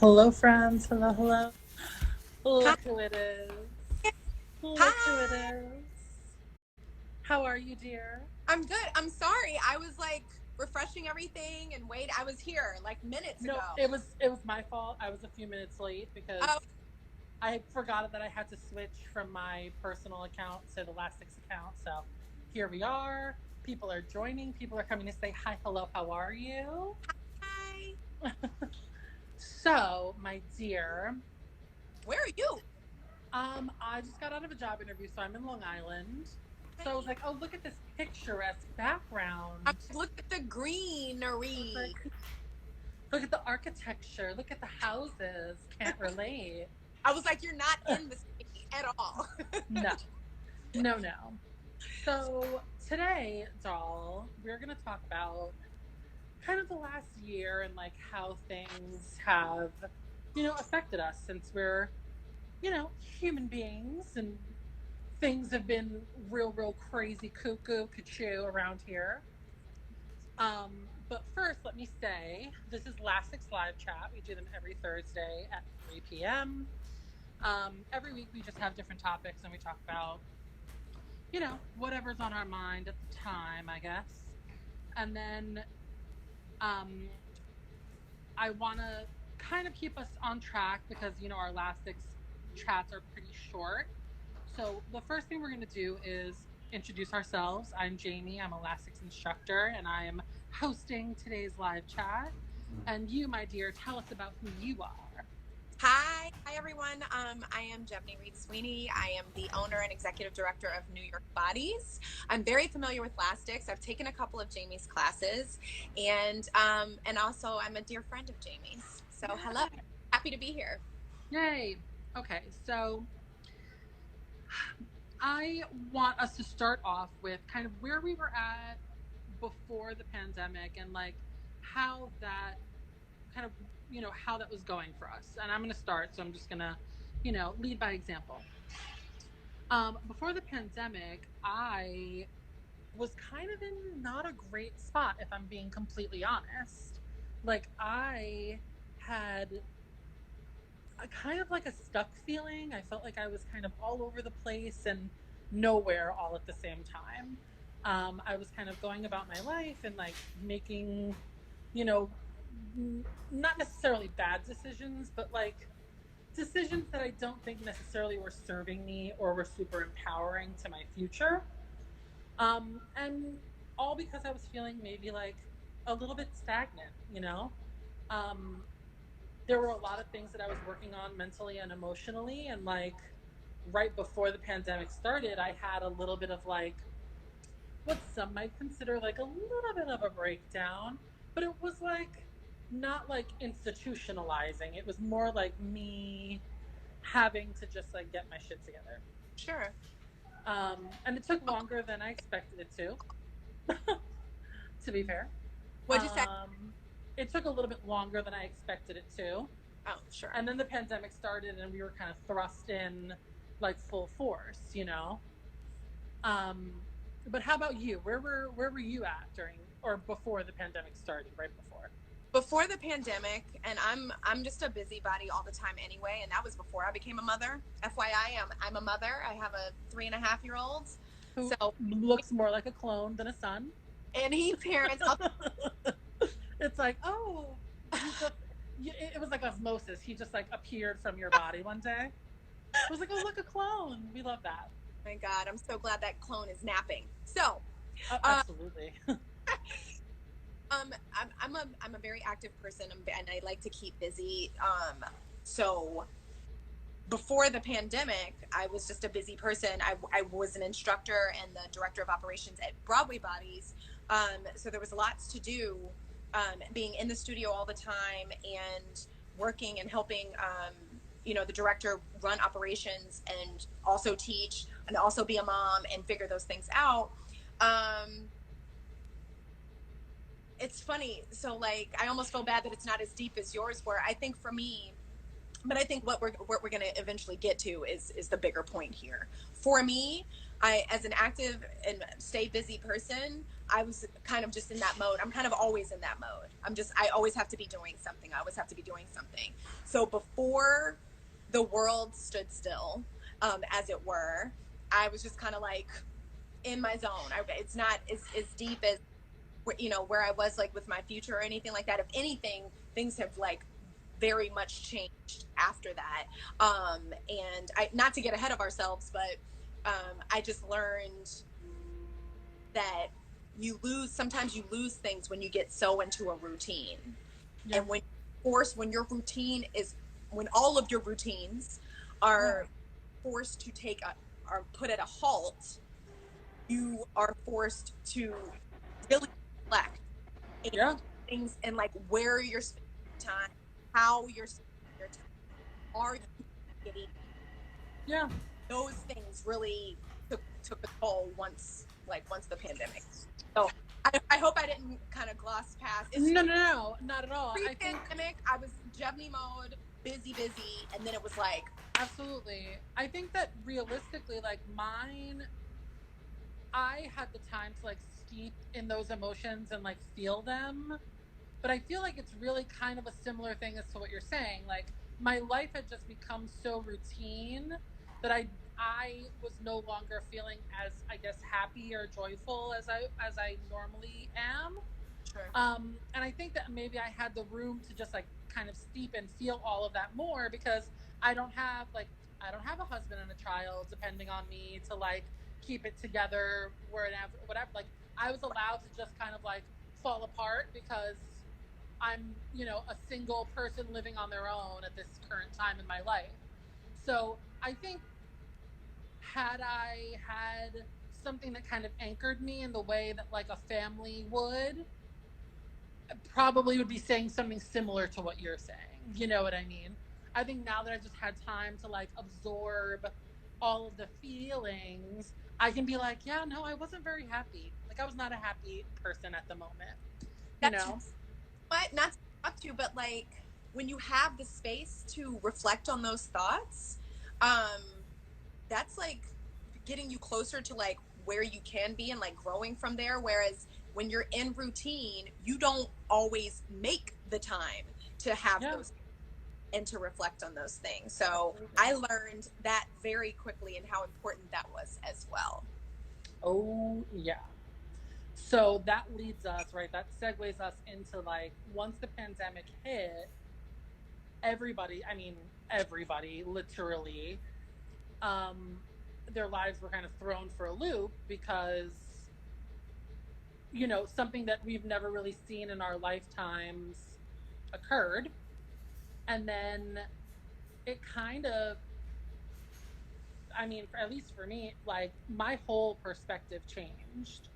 Hello, friends. Hello, hello. Hi. Look who it is. Look who it Hi. is. How are you, dear? I'm good. I'm sorry. I was like refreshing everything and wait. I was here like minutes No, ago. it was my fault. I was a few minutes late because Oh, I forgot that I had to switch from my personal account to the Lastics account. So here we are. People are joining. People are coming to say hi, hello. How are you? hi. So, my dear, Where are you? I just got out of a job interview, so I'm in Long Island. So I was Hey. like, oh, look at this picturesque I'm background. like, look at the I was greenery. like, look at the architecture, look at the houses. Can't relate. I was like, you're not in the city at all. No, no, no. So today, doll, we're going to talk about kind of the last year and like how things have, affected us since we're, human beings and things have been real crazy cuckoo cuckoo around here. But first, let me say this is Lastics Live Chat. We do them every Thursday at 3 p.m. Every week, we just have different topics and we talk about, whatever's on our mind at the time, I guess. And then um, I want to kind of keep us on track because, our Lastics chats are pretty short. So the first thing we're going to do is introduce ourselves. I'm Jamie. I'm a Lastics Instructor, and I am hosting today's live chat. And you, my dear, tell us about who you are. Hi everyone. I am Jevne Sweeney. I am the owner and executive director of New York Bodies. I'm very familiar with Lastics. I've taken a couple of Jamie's classes, and also I'm a dear friend of Jamie's. So hello, happy to be here. Yay. Okay, so I want us to start off with kind of where we were at before the pandemic and like how that kind of, how that was going for us. And I'm going to start, so I'm just going to, lead by example. Before the pandemic, I was kind of in not a great spot, if I'm being completely honest. Like, I had a kind of like a stuck feeling. I felt like I was kind of all over the place and nowhere all at the same time. I was kind of going about my life and like making, you know, not necessarily bad decisions, but like decisions that I don't think necessarily were serving me or were super empowering to my future. And all because I was feeling maybe like a little bit stagnant, you know? Um, there were a lot of things that I was working on mentally and emotionally. And like right before the pandemic started, I had a little bit of like what some might consider like a little bit of a breakdown, but it was like not like institutionalizing. It was more like me having to just like get my shit together. Sure. And it took longer than I expected it to be fair. What'd you say? Um, it took a little bit longer than I expected it to. Oh, sure. And then the pandemic started and we were kind of thrust in like full force, you know? Um, but how about you? Where were you at during or before the pandemic started? Right before. Before the pandemic, and I'm just a busybody all the time anyway, and that was before I became a mother. FYI, I'm a mother. I have a 3.5-year-old. Who So, looks more like a clone than a son? and he parents. It's like, oh, you just. It was like osmosis. He just like appeared from your body one day. It was like, oh, look, a clone. We love that. My God, I'm so glad that clone is napping. So, uh, Absolutely. I'm a very active person, and I like to keep busy. So before the pandemic, I was just a busy person. I was an instructor and the director of operations at Broadway Bodies. So there was lots to do, being in the studio all the time and working and helping, the director run operations and also teach and also be a mom and figure those things out. Um, it's funny. So like, I almost feel bad that it's not as deep as yours were. I think for me, But I think what we're going to eventually get to is the bigger point here. For me, I, as an active and stay busy person, I was kind of just in that mode. I'm kind of always in that mode. I always have to be doing something. I always have to be doing something. So before the world stood still, as it were, I was just kind of like in my zone. It's not as deep as, you know, where I was like with my future or anything like that. If anything, things have like very much changed after that. And not to get ahead of ourselves, but I just learned that sometimes you lose things when you get so into a routine. Yeah. And when your routine is, when all of your routines are forced to are put at a halt, you are forced to really reflect things and like where you're spending time, how you're spending your time, are you getting? Yeah, those things really took a toll once the pandemic. So I hope I didn't kind of gloss past. No, not at all. Pre-pandemic, I was Jevne mode, busy, and then it was like, absolutely. I think that realistically, like mine, I had the time to like steep in those emotions and like feel them. But I feel like it's really kind of a similar thing as to what you're saying. Like my life had just become so routine that I was no longer feeling as, I guess, happy or joyful as I normally am. Sure. And I think that maybe I had the room to just like kind of steep and feel all of that more because I don't have a husband and a child depending on me to like keep it together, whatever. Like I was allowed to just kind of like fall apart because I'm, you know, a single person living on their own at this current time in my life. So I think had I had something that kind of anchored me in the way that like a family would, probably would be saying something similar to what you're saying. You know what I mean? I think now that I've just had time to like absorb all of the feelings, I can be like, yeah, no, I wasn't very happy. Like I was not a happy person at the moment. You know? But not to talk to you, but like when you have the space to reflect on those thoughts, that's like getting you closer to like where you can be and like growing from there. Whereas when you're in routine, you don't always make the time to have those and to reflect on those things. So I learned that very quickly and how important that was as well. Oh yeah. So that leads us, right? That segues us into like once the pandemic hit, everybody literally, their lives were kind of thrown for a loop because, you know, something that we've never really seen in our lifetimes occurred. And then it kind of, I mean, at least for me, like my whole perspective changed.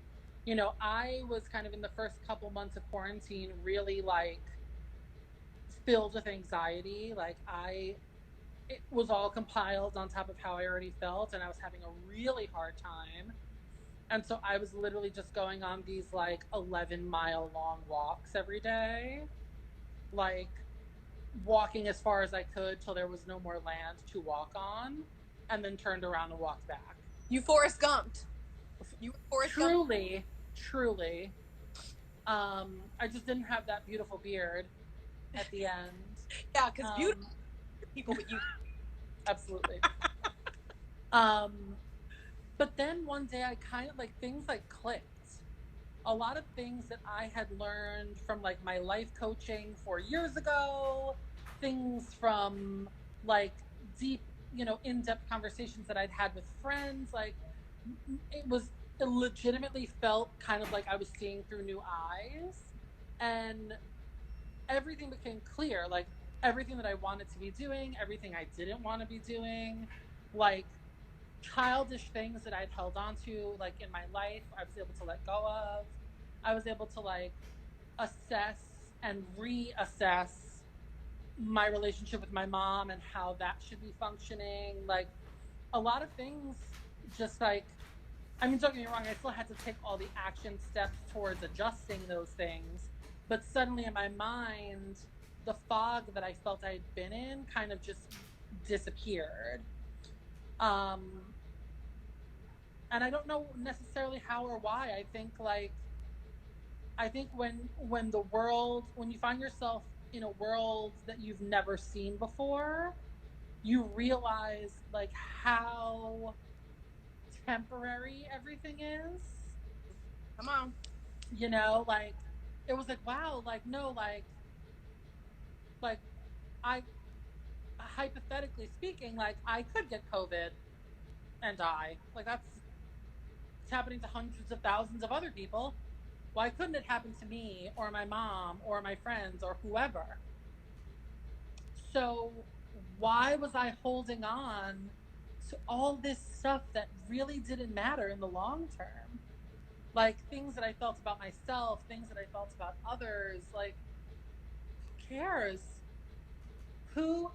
You know, I was kind of in the first couple months of quarantine really like filled with anxiety. Like it was all compiled on top of how I already felt, and I was having a really hard time. And so I was literally just going on these like 11-mile long walks every day, like walking as far as I could till there was no more land to walk on, and then turned around and walked back. You Forrest Gumped. You Forrest Truly, truly. I just didn't have that beautiful beard at the end. Yeah, because beautiful people, but you absolutely. But then one day I kind of like things like clicked. A lot of things that I had learned from like my life coaching 4 years ago, things from like deep, you know, in-depth conversations that I'd had with friends, like it legitimately felt kind of like I was seeing through new eyes, and everything became clear. Like everything that I wanted to be doing, everything I didn't want to be doing, like childish things that I'd held on to like in my life, I was able to let go of. I was able to like assess and reassess my relationship with my mom and how that should be functioning. Like a lot of things just like, I mean, don't get me wrong, I still had to take all the action steps towards adjusting those things. But suddenly in my mind, the fog that I felt I had been in kind of just disappeared. And I don't know necessarily how or why. I think when the world, when you find yourself in a world that you've never seen before, you realize like how temporary everything is. Come on. You know, like it was like wow, like no, like I hypothetically speaking, like I could get COVID and die. Like that's it's happening to hundreds of thousands of other people. Why couldn't it happen to me or my mom or my friends or whoever? So why was I holding on to all this stuff that really didn't matter in the long term? Like things that I felt about myself, things that I felt about others. Like, who cares? Who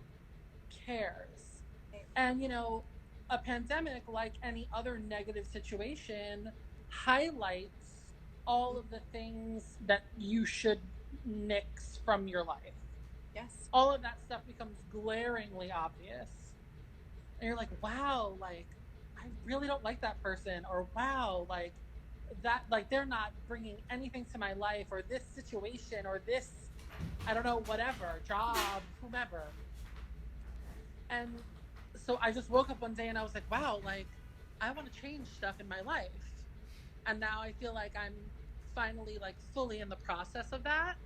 cares? And, you know, a pandemic, like any other negative situation, highlights all of the things that you should nix from your life. Yes. All of that stuff becomes glaringly obvious. And you're like, wow, like, I really don't like that person. Or wow, like, that, like, they're not bringing anything to my life, or this situation, or this, I don't know, whatever, job, whomever. And so I just woke up one day and I was like, wow, like I want to change stuff in my life. And now I feel like I'm finally like fully in the process of that.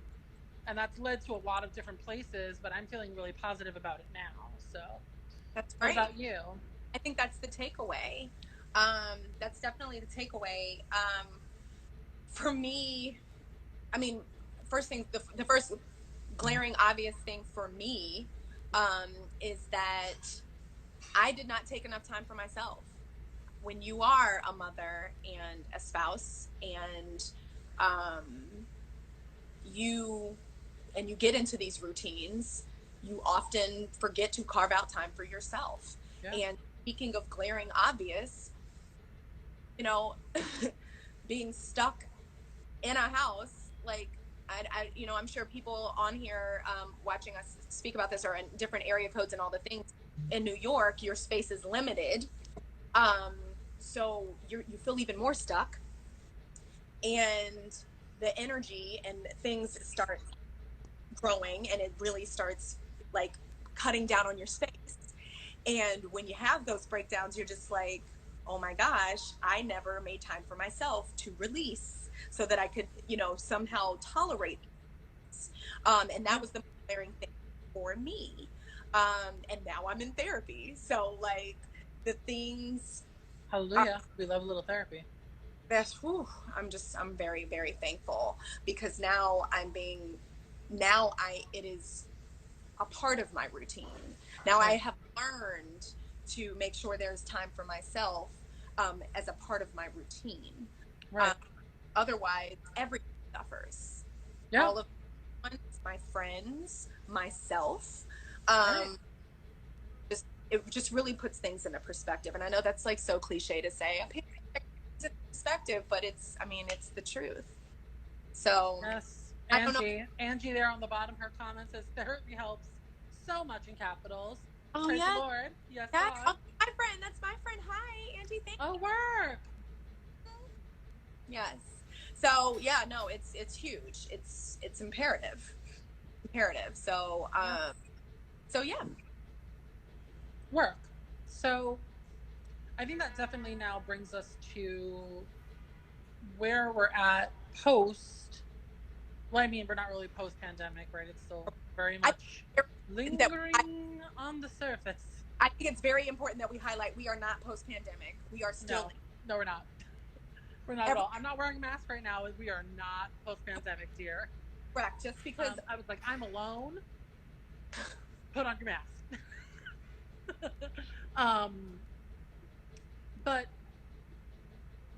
And that's led to a lot of different places, but I'm feeling really positive about it now. So, That's what great. about you? I think that's the takeaway. That's definitely the takeaway. For me, I mean, first thing, the first glaring obvious thing for me is that I did not take enough time for myself. When you are a mother and a spouse, and um, you you get into these routines, you often forget to carve out time for yourself. Yeah. And speaking of glaring obvious, you know, being stuck in a house, like I'm sure people on here watching us speak about this are in different area codes and all the things. In New York, your space is limited, um, so you feel even more stuck, and the energy and things start growing, and it really starts like cutting down on your space. And when you have those breakdowns, you're just like, oh my gosh, I never made time for myself to release so that I could, somehow tolerate this. And that was the glaring thing for me. And now I'm in therapy. So, like, the things. Hallelujah. We love a little therapy. That's, whew, I'm very, very thankful because it is a part of my routine. Now I Right. have learned to make sure there's time for myself as a part of my routine. Um, Right. Otherwise, everything suffers. Yeah. All of my friends, myself. Right. Um, it just really puts things into perspective. And I know that's like so cliche to say, perspective, but it's the truth. So Yes. I don't know. Angie there on the bottom, her comment says therapy helps so much in capitals. Oh Praise the yeah, Lord. Yes, that's God. my friend. That's my friend. Hi, Angie. Thank Oh, work. Yes. So yeah, no, it's huge. It's imperative. Imperative. So Yes. so yeah. Work. So I think that definitely now brings us to where we're at post. Well, I mean, we're not really post pandemic, right? It's still very I much think that lingering on the surface. I think it's very important that we highlight we are not post pandemic. We are still No, no, we're not. We're not at every all. I'm not wearing a mask right now. We are not post pandemic, dear. correct. Just because I was like, I'm alone. Put on your mask. um, but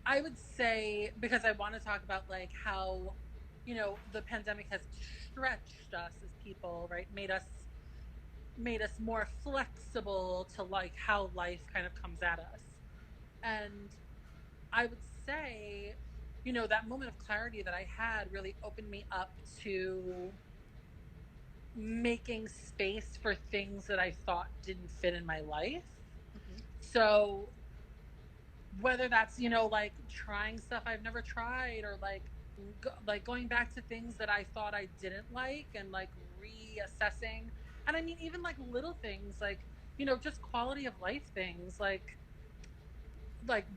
I would say because I want to talk about like how, you know, the pandemic has stretched us as people, right? Made us more flexible to like how life kind of comes at us. And I would say, you know, that moment of clarity that I had really opened me up to making space for things that I thought didn't fit in my life. Mm-hmm. So whether that's, you know, like trying stuff I've never tried, or like going back to things that I thought I didn't like, and like reassessing. And I mean, even like little things, like, you know, just quality of life things, like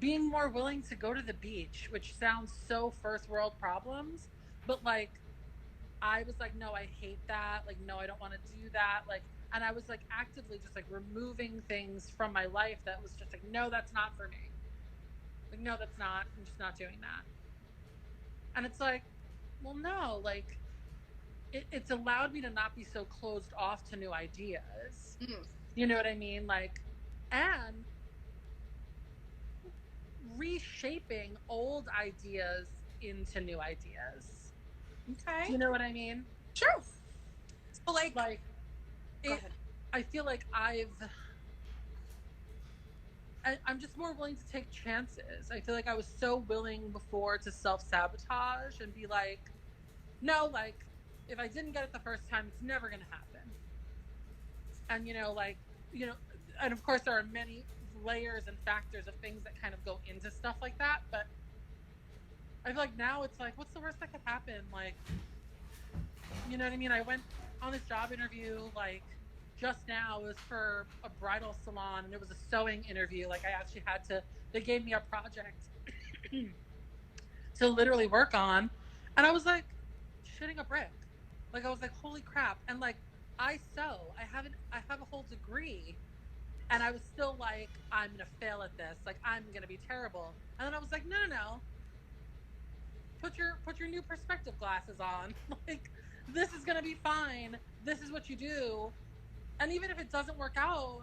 being more willing to go to the beach, which sounds so first world problems, but like I was like, no, I hate that. Like, no, I don't want to do that. Like, and I was like actively just like removing things from my life that was just like, no, that's not for me. Like, no, that's not, I'm just not doing that. And it's like, well, no, like it's allowed me to not be so closed off to new ideas. Mm. You know what I mean? Like, and reshaping old ideas into new ideas. Okay. Do you know what I mean? Sure. So like, Like go it, ahead. I feel like I'm just more willing to take chances. I feel like I was so willing before to self-sabotage and be like, no, like if I didn't get it the first time, it's never going to happen. And you know, and of course there are many layers and factors of things that kind of go into stuff like that, but I feel like now it's like, what's the worst that could happen? Like, you know what I mean? I went on this job interview like just now. It was for a bridal salon, and it was a sewing interview. Like, I actually had to, they gave me a project to literally work on. And I was like shitting a brick. Like, I was like, holy crap. And like, I sew. I have a whole degree. And I was still like, I'm gonna fail at this. Like, I'm gonna be terrible. And then I was like, no, no, no. Put your new perspective glasses on. Like, this is gonna be fine. This is what you do. And even if it doesn't work out,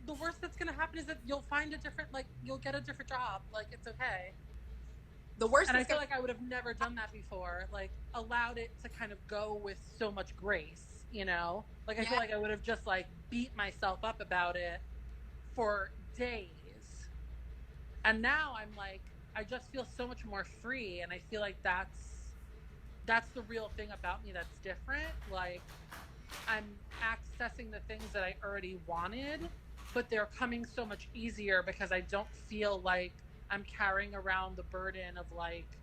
the worst that's gonna happen is that you'll find a different, like, you'll get a different job. Like, it's okay. The worst And I that's feel gonna like I would have never done that before. Like, allowed it to kind of go with so much grace, you know? Like, I feel yeah. like I would have just like beat myself up about it for days. And now I'm like, I just feel so much more free, and I feel like that's the real thing about me that's different. Like, I'm accessing the things that I already wanted, but they're coming so much easier because I don't feel like I'm carrying around the burden of like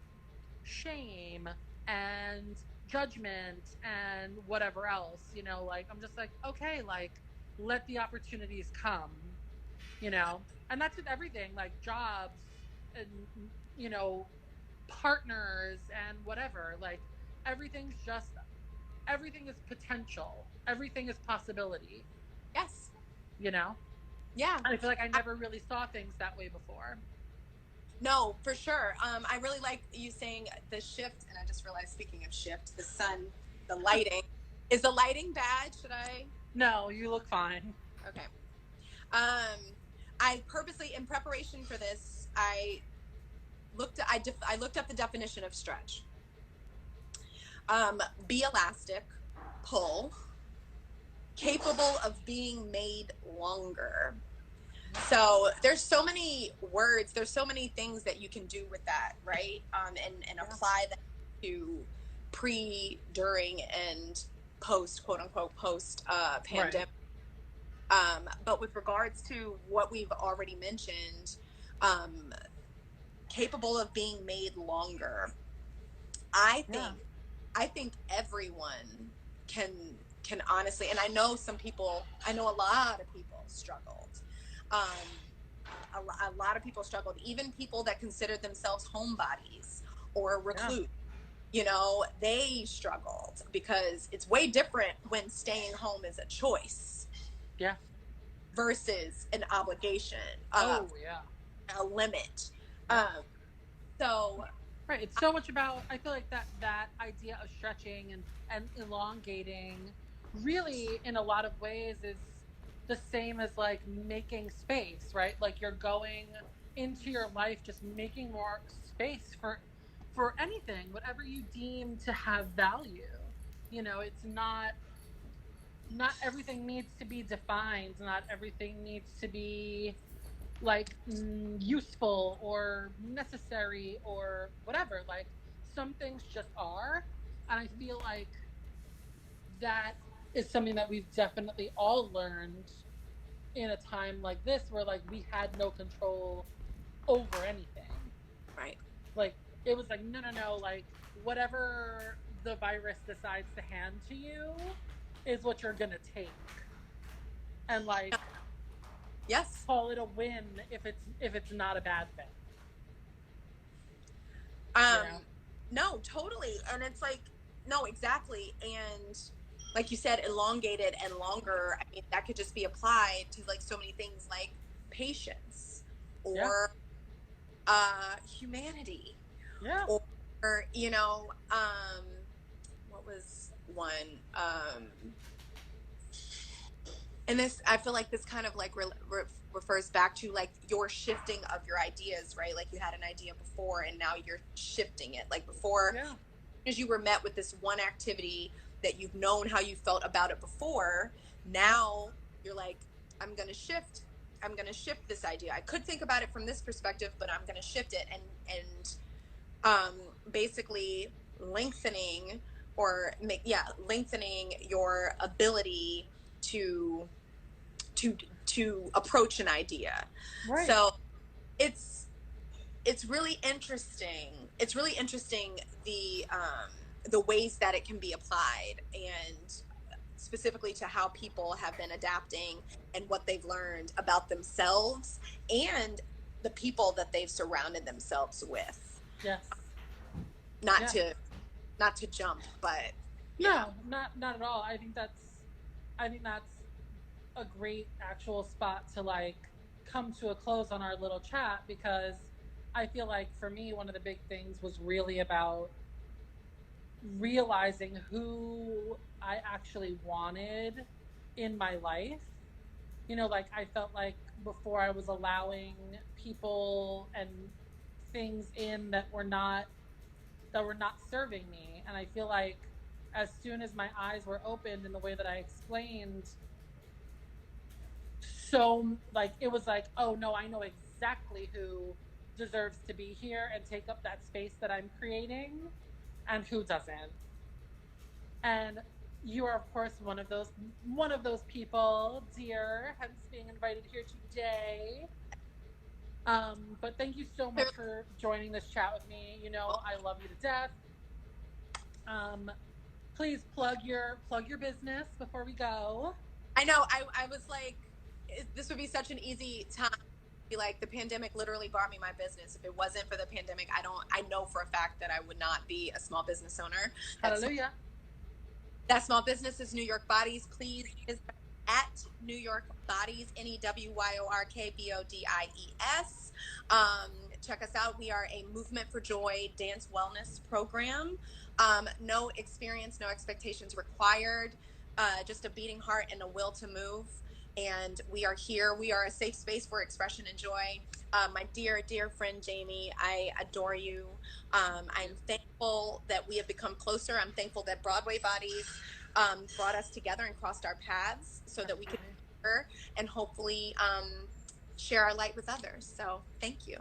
shame and judgment and whatever else, you know, like I'm just like, okay, like let the opportunities come, you know. And that's with everything, like jobs and, you know, partners and whatever. Like, everything's just, everything is potential, everything is possibility, Yes. you know. Yeah. And I feel like I never really saw things that way before. No, for sure. I really like you saying the shift, and I just realized, speaking of shift, the sun, the lighting. Is the lighting bad? Should I? No, you look fine. Okay. I purposely, in preparation for this, I looked up the definition of stretch. Be elastic, pull, capable of being made longer. So there's so many words, there's so many things that you can do with that, right? And apply that to pre, during, and post, quote unquote, post pandemic. Right. But with regards to what we've already mentioned, capable of being made longer, I think Yeah. I think everyone can honestly, and I know I know a lot of people struggled. A lot of people struggled, even people that considered themselves homebodies or recluse. You know, they struggled because it's way different when staying home is a choice. Yeah. Versus an obligation. Oh, yeah. A limit. Yeah. So Right. It's so much about, I feel like that idea of stretching and elongating really in a lot of ways is the same as like making space, right? Like, you're going into your life just making more space for anything, whatever you deem to have value. You know, it's not everything needs to be defined, not everything needs to be like useful or necessary or whatever. Like, some things just are. And I feel like that is something that we've definitely all learned in a time like this where like we had no control over anything. Right. Like it was like no, like whatever the virus decides to hand to you is what you're gonna take. And like Yes. call it a win if it's not a bad thing. Um, no, totally. And it's like, no, exactly. And like you said, elongated and longer. I mean, that could just be applied to like so many things like patience Yeah. or humanity Yeah. or, you know, what was one? And this, I feel like this kind of like refers back to like your shifting of your ideas, right? Like you had an idea before and now you're shifting it. Like before, Yeah. as you were met with this one activity that you've known how you felt about it before, now you're like, I'm going to shift. I'm going to shift this idea. I could think about it from this perspective, but I'm going to shift it and basically lengthening lengthening your ability to to approach an idea. Right. So it's really interesting. It's really interesting the ways that it can be applied, and specifically to how people have been adapting and what they've learned about themselves and the people that they've surrounded themselves with. Yes. Not to jump, but no, not at all. I think that's a great actual spot to like come to a close on our little chat, because I feel like for me one of the big things was really about realizing who I actually wanted in my life. You know, like I felt like before I was allowing people and things in that were not serving me, and I feel like as soon as my eyes were opened in the way that I explained, so like it was like, oh no, I know exactly who deserves to be here and take up that space that I'm creating and who doesn't. And you are of course one of those people, dear, hence being invited here today. But thank you so much for joining this chat with me. You know I love you to death. Please plug your business before we go. I know I was like, this would be such an easy time. Be like, the pandemic literally brought me my business. If it wasn't for the pandemic, I know for a fact that I would not be a small business owner. Hallelujah. That small business is New York Bodies. Please visit at New York Bodies, NEWYORKBODIES. Check us out. We are a Movement for Joy dance wellness program. No experience, no expectations required. Just a beating heart and a will to move. And we are here. We are a safe space for expression and joy. My dear, dear friend Jaime, I adore you. I'm thankful that we have become closer. I'm thankful that Broadway Bodies brought us together and crossed our paths so that we could and hopefully share our light with others. So thank you.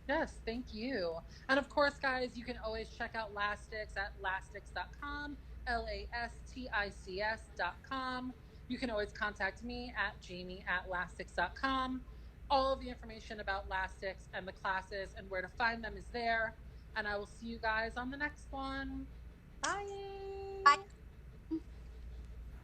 Yes, thank you. And of course, guys, you can always check out Lastics at lastics.com, lastics.com. You can always contact me at Jaime@lastics.com. All of the information about Lastics and the classes and where to find them is there. And I will see you guys on the next one. Bye. Bye.